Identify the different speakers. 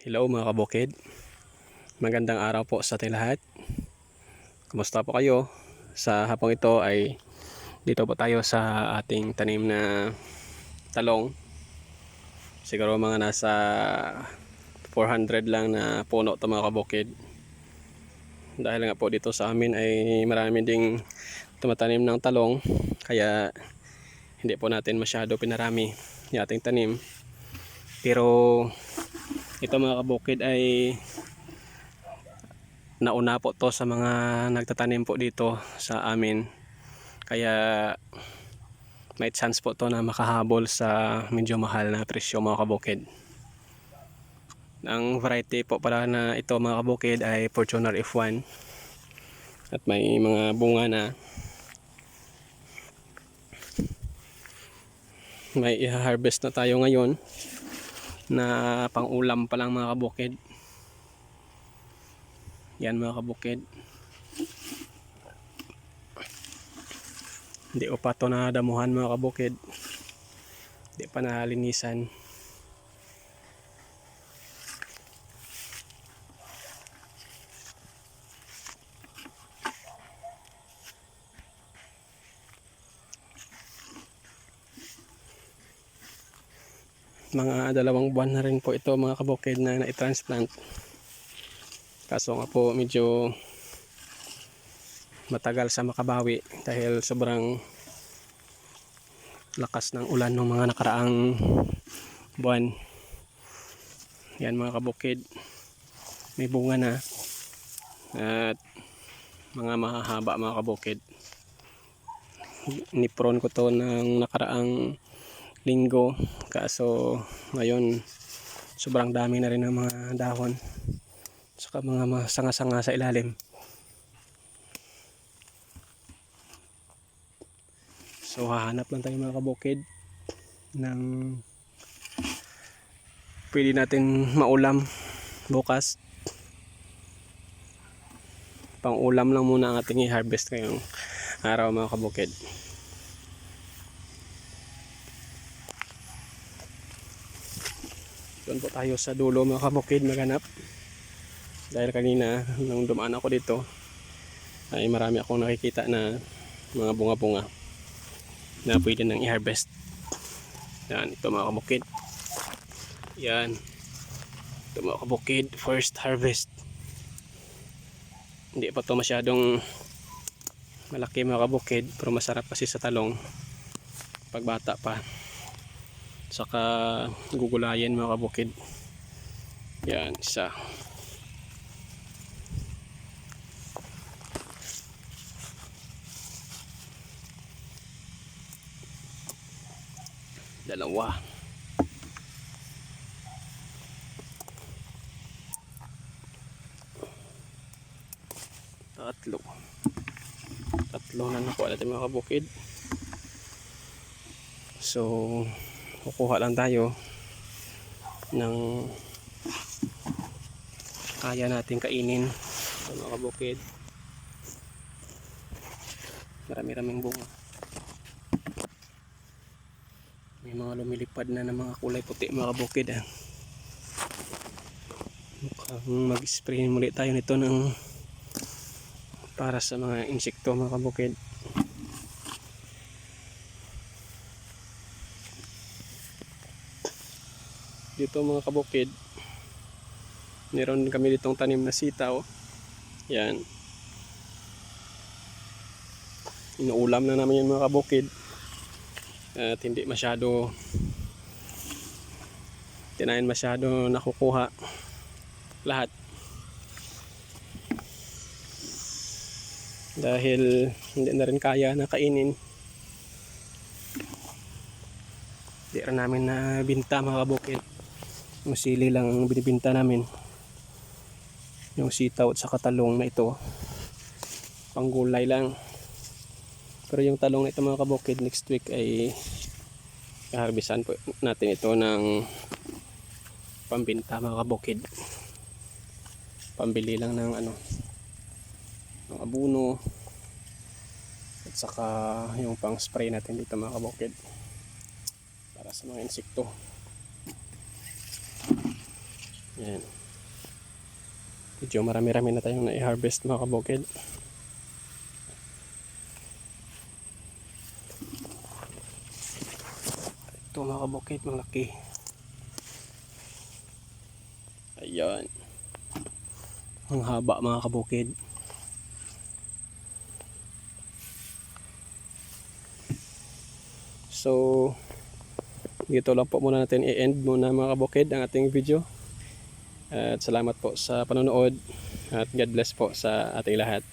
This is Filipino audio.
Speaker 1: Hello mga kabukid, magandang araw po sa ating lahat. Kumusta po kayo? Sa hapong ito ay dito po tayo sa ating tanim na talong. Siguro mga nasa 400 lang na puno ito mga kabukid. Dahil nga po dito sa amin ay marami ding tumatanim ng talong, kaya hindi po natin masyado pinarami yung ating tanim. Pero ito mga kabukid ay nauna po to sa mga nagtatanim po dito sa amin, kaya may chance po to na makahabol sa medyo mahal na presyo mga kabukid. Ang variety po pala na ito mga kabukid ay Fortuner F1 at may mga bunga na. May i-harvest na tayo ngayon na pang ulam pa lang mga kabukid. Yan mga kabukid, hindi pa ito na damuhan mga kabukid, hindi pa nalinisan. Mga 2 buwan na rin po ito mga kabukid na na-transplant. Kaso nga po medyo matagal sa makabawi dahil sobrang lakas ng ulan ng mga nakaraang buwan. Yan mga kabukid, may bunga na at mga mahahaba mga kabukid. Nipron ko to ng nakaraang linggo, kaso ngayon sobrang dami na rin ng mga dahon saka mga sanga-sanga sa ilalim. So hahanap lang tayo mga kabukid ng pwede natin maulam bukas. Pang ulam lang muna ang ating i-harvest ngayong araw mga kabukid. Doon po tayo sa dulo mga kabukid maghanap, dahil kanina nung dumaan ako dito ay marami akong nakikita na mga bunga-bunga na pwede nang i-harvest. Yan, ito mga kabukid. Yan, ito mga kabukid, first harvest. Hindi pa ito masyadong malaki mga kabukid, pero masarap kasi sa talong pag bata pa, saka gugulayan mga kabukid. Yan, isa. Dalawa. Tatlo na nakuha natin mga kabukid. So kukuha lang tayo ng kaya natin kainin. So, mga kabukid, marami-raming bunga. May mga lumilipad na ng mga kulay puti mga kabukid. Mukhang mag-spray muli tayo nito ng para sa mga insekto mga kabukid. Dito mga kabukid, meron kami ditong tanim na sitaw. Yan, inuulam na namin yung mga kabukid at hindi masyado nakukuha lahat dahil hindi na rin kaya na kainin. Hindi rin namin na binta mga kabukid, yung sili lang ang binibinta namin, yung sitaw at saka talong na ito panggulay lang. Pero yung talong na ito mga kabukid, next week ay harvestan po natin ito ng pambinta mga kabukid, pambili lang ng ng abono at saka yung pang spray natin dito mga kabukid para sa mga insekto. Yan. Medyo marami-rami na tayong na-harvest mga kabukid. Ito mga kabukid, malaki. Ayan. Ang haba mga kabukid. So, dito lang po muna natin i-end muna mga kabukid ang ating video. At salamat po sa panonood. At God bless po sa ating lahat.